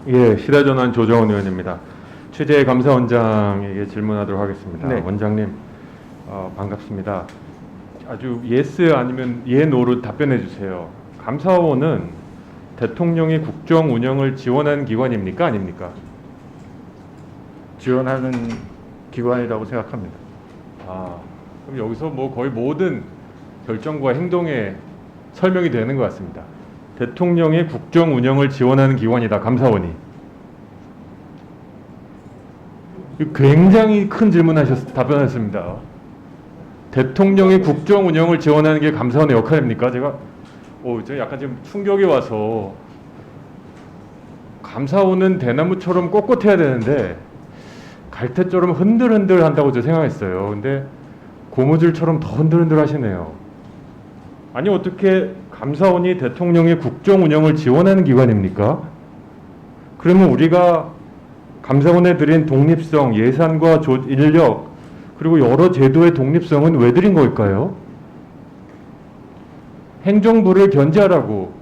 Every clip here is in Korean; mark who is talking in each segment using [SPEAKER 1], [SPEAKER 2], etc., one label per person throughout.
[SPEAKER 1] 예, 시대전환 조정원 의원입니다. 취재 감사원장에게 질문하도록 하겠습니다.
[SPEAKER 2] 네.
[SPEAKER 1] 원장님, 반갑습니다. 아주 예스 아니면 예, 노로 답변해 주세요. 감사원은 대통령의 국정 운영을 지원하는 기관입니까? 아닙니까?
[SPEAKER 2] 지원하는 기관이라고 생각합니다.
[SPEAKER 1] 그럼 여기서 뭐 거의 모든 결정과 행동에 설명이 되는 것 같습니다. 대통령의 국정 운영을 지원하는 기관이다, 감사원이. 굉장히 큰 답변하셨습니다. 대통령의 국정 운영을 지원하는 게 감사원의 역할입니까? 제가 약간 지금 충격이 와서, 감사원은 대나무처럼 꼿꼿해야 되는데 갈대처럼 흔들흔들 한다고 저 생각했어요. 근데 고무줄처럼 더 흔들흔들 하시네요. 아니, 어떻게 감사원이 대통령의 국정 운영을 지원하는 기관입니까? 그러면 우리가 감사원에 드린 독립성, 예산과 인력, 그리고 여러 제도의 독립성은 왜 드린 걸까요? 행정부를 견제하라고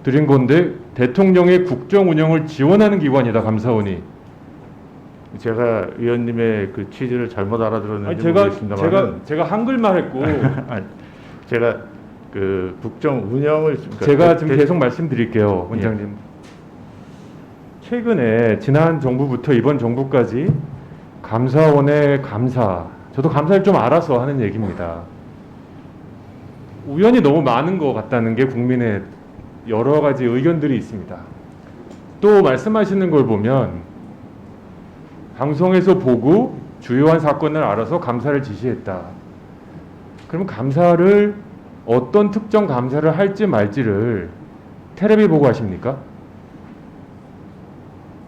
[SPEAKER 1] 드린 건데 대통령의 국정 운영을 지원하는 기관이다, 감사원이.
[SPEAKER 2] 제가 의원님의 그 취지를 잘못 알아들었는지
[SPEAKER 1] 아니,
[SPEAKER 2] 모르겠습니다만
[SPEAKER 1] 제가 한글만 했고
[SPEAKER 2] 제가 그 국정 운영을
[SPEAKER 1] 제가 지금 계속 말씀드릴게요, 원장님. 최근에 지난 정부부터 이번 정부까지 감사원의 감사, 저도 감사를 좀 알아서 하는 얘기입니다. 우연히 너무 많은 것 같다는 게 국민의 여러 가지 의견들이 있습니다. 또 말씀하시는 걸 보면 방송에서 보고 주요한 사건을 알아서 감사를 지시했다. 그럼 감사를 어떤 특정 감사를 할지 말지를 텔레비 보고 하십니까?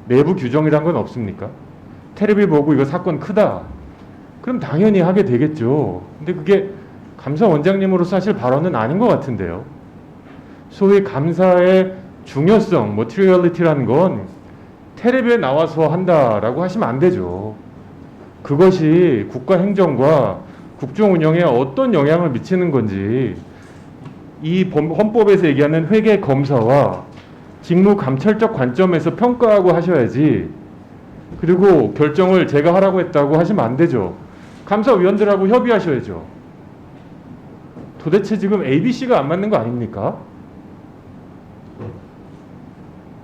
[SPEAKER 1] 내부 규정이란 건 없습니까? 텔레비 보고 이거 사건 크다, 그럼 당연히 하게 되겠죠. 근데 그게 감사원장님으로서 하실 발언은 아닌 것 같은데요. 소위 감사의 중요성, materiality라는 건 텔레비에 나와서 한다라고 하시면 안 되죠. 그것이 국가 행정과 국정 운영에 어떤 영향을 미치는 건지 이 헌법에서 얘기하는 회계 검사와 직무 감찰적 관점에서 평가하고 하셔야지, 그리고 결정을 제가 하라고 했다고 하시면 안 되죠. 감사위원들하고 협의하셔야죠. 도대체 지금 ABC가 안 맞는 거 아닙니까?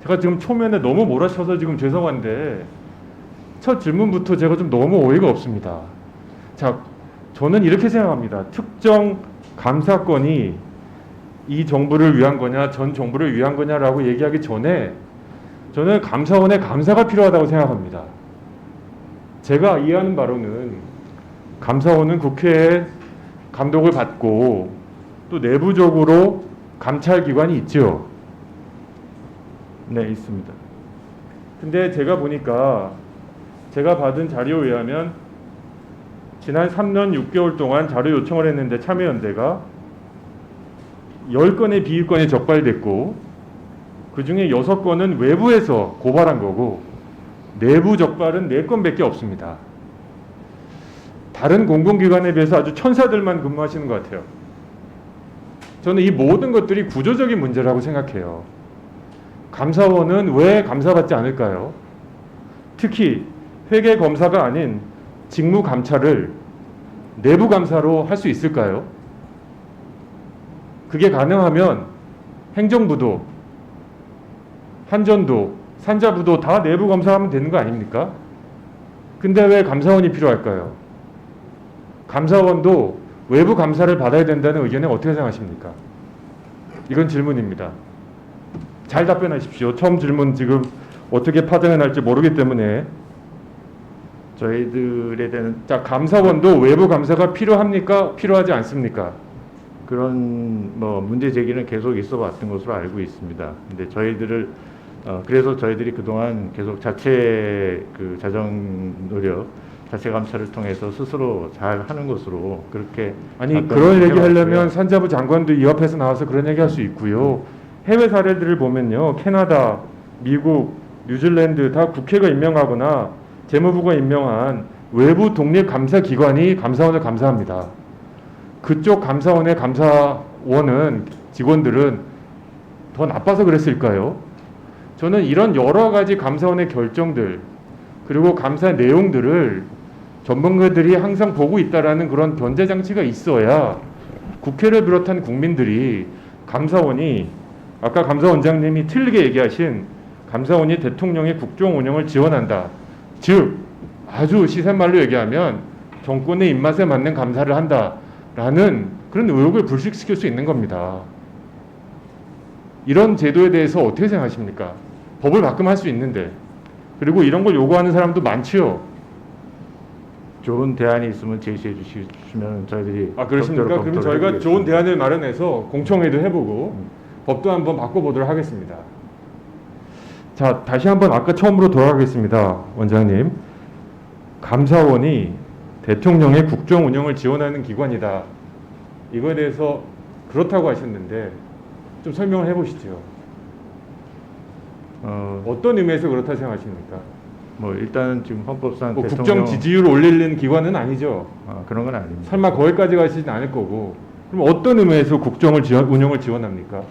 [SPEAKER 1] 제가 지금 초면에 너무 몰아쳐서 지금 죄송한데 첫 질문부터 제가 좀 너무 어이가 없습니다. 자, 저는 이렇게 생각합니다. 특정 감사건이 이 정부를 위한 거냐 전 정부를 위한 거냐라고 얘기하기 전에 저는 감사원의 감사가 필요하다고 생각합니다. 제가 이해하는 바로는 감사원은 국회의 감독을 받고 또 내부적으로 감찰기관이 있죠.
[SPEAKER 2] 네, 있습니다.
[SPEAKER 1] 근데 제가 보니까 제가 받은 자료에 의하면 지난 3년 6개월 동안 자료 요청을 했는데 참여연대가 10건의 비위건이 적발됐고 그중에 6건은 외부에서 고발한 거고 내부 적발은 4건밖에 없습니다. 다른 공공기관에 비해서 아주 천사들만 근무하시는 것 같아요. 저는 이 모든 것들이 구조적인 문제라고 생각해요. 감사원은 왜 감사받지 않을까요? 특히 회계검사가 아닌 직무감찰을 내부감사로 할 수 있을까요? 그게 가능하면 행정부도 한전도 산자부도 다 내부검사하면 되는 거 아닙니까? 근데 왜 감사원이 필요할까요? 감사원도 외부감사를 받아야 된다는 의견에 어떻게 생각하십니까? 이건 질문입니다. 잘 답변하십시오. 처음 질문 지금 어떻게 파장이 날지 모르기 때문에.
[SPEAKER 2] 저희들에 대한
[SPEAKER 1] 감사원도 외부 감사가 필요합니까? 필요하지 않습니까?
[SPEAKER 2] 그런 문제 제기는 계속 있어 왔던 것으로 알고 있습니다. 근데 그래서 저희들이 그동안 계속 자정 노력, 자체 감찰을 통해서 스스로 잘 하는 것으로 그렇게.
[SPEAKER 1] 그런 얘기 하려면 산자부 장관도 이 앞에서 나와서 그런 얘기 할 수 있고요. 해외 사례들을 보면요, 캐나다, 미국, 뉴질랜드 다 국회가 임명하거나 재무부가 임명한 외부 독립 감사 기관이 감사원을 감사합니다. 그쪽 감사원의 감사원은 직원들은 더 나빠서 그랬을까요? 저는 이런 여러 가지 감사원의 결정들 그리고 감사 내용들을 전문가들이 항상 보고 있다라는 그런 견제 장치가 있어야 국회를 비롯한 국민들이 감사원이 아까 감사원장님이 틀리게 얘기하신 감사원이 대통령의 국정 운영을 지원한다. 즉 아주 시샘말로 얘기하면 정권의 입맛에 맞는 감사를 한다라는 그런 의혹을 불식시킬 수 있는 겁니다. 이런 제도에 대해서 어떻게 생각하십니까? 법을 바꾸면 할 수 있는데 그리고 이런 걸 요구하는 사람도 많지요.
[SPEAKER 2] 좋은 대안이 있으면 제시해 주시면 저희들이
[SPEAKER 1] 그렇습니까?
[SPEAKER 2] 적극적으로
[SPEAKER 1] 그럼
[SPEAKER 2] 검토를
[SPEAKER 1] 저희가
[SPEAKER 2] 해보겠습니다.
[SPEAKER 1] 좋은 대안을 마련해서 공청회도 해보고 법도 한번 바꿔보도록 하겠습니다. 자, 다시 한번 아까 처음으로 돌아가겠습니다. 원장님. 감사원이 대통령의 국정 운영을 지원하는 기관이다. 이거에 대해서 그렇다고 하셨는데 좀 설명을 해보시죠. 어떤 의미에서 그렇다 생각하십니까?
[SPEAKER 2] 뭐 일단은 지금 헌법상
[SPEAKER 1] 뭐
[SPEAKER 2] 대통령
[SPEAKER 1] 국정 지지율을 올리는 기관은 아니죠.
[SPEAKER 2] 그런 건 아닙니다.
[SPEAKER 1] 설마 거기까지 가시진 않을 거고. 그럼 어떤 의미에서 국정을 운영을 지원합니까?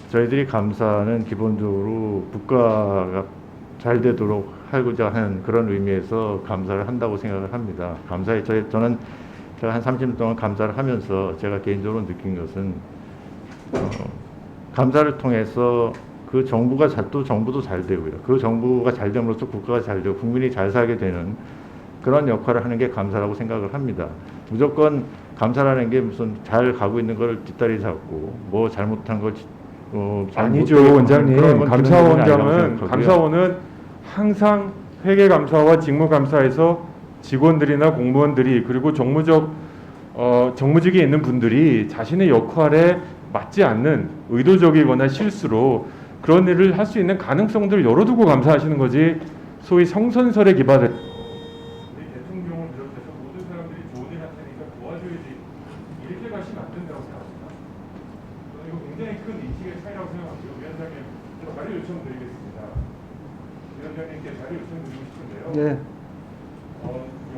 [SPEAKER 2] 저희들이 감사는 기본적으로 국가가 잘 되도록 하고자 하는 그런 의미에서 감사를 한다고 생각을 합니다. 감사에 저는 제가 한 30년 동안 감사를 하면서 제가 개인적으로 느낀 것은 감사를 통해서 그 정부가 또 정부도 잘 되고요. 그 정부가 잘 됨으로써 국가가 잘 되고 국민이 잘 살게 되는 그런 역할을 하는 게 감사라고 생각을 합니다. 무조건 감사라는 게 무슨 잘 가고 있는 걸 뒷다리 잡고 뭐 잘못한 걸
[SPEAKER 1] 아니죠, 원장님. 감사원은 항상 회계감사와 직무감사에서 직원들이나 공무원들이 그리고 정무직에 있는 분들이 자신의 역할에 맞지 않는 의도적이거나 실수로 그런 일을 할 수 있는 가능성들을 열어두고 감사하시는 거지 소위 성선설에 기반해 우리 대통령을 비롯해서 모든 사람들이 좋은 일 할 테니까 도와줘야지 이렇게 가시면 안 된다고 생각합니다. 저는 이거 굉장히 큰 인식의 차이라고 생각합니다. 위원장님, 제가 자료 요청드리겠습니다. 위원장님께 자료 요청드리고 싶은데요.
[SPEAKER 3] 네.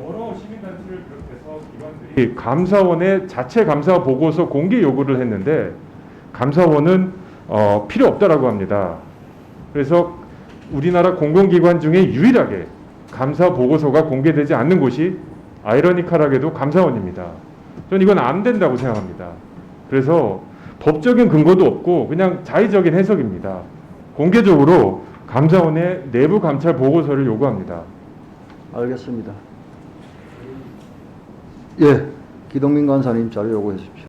[SPEAKER 1] 여러 시민단체를 비롯해서 기관들이 감사원의 자체 감사 보고서 공개 요구를 했는데 감사원은 필요 없다라고 합니다. 그래서 우리나라 공공기관 중에 유일하게 감사 보고서가 공개되지 않는 곳이 아이러니컬하게도 감사원입니다. 저는 이건 안 된다고 생각합니다. 그래서 법적인 근거도 없고 그냥 자의적인 해석입니다. 공개적으로 감사원의 내부 감찰 보고서를 요구합니다.
[SPEAKER 3] 알겠습니다. 예, 기동민 간사님 자료 요구해 주십시오.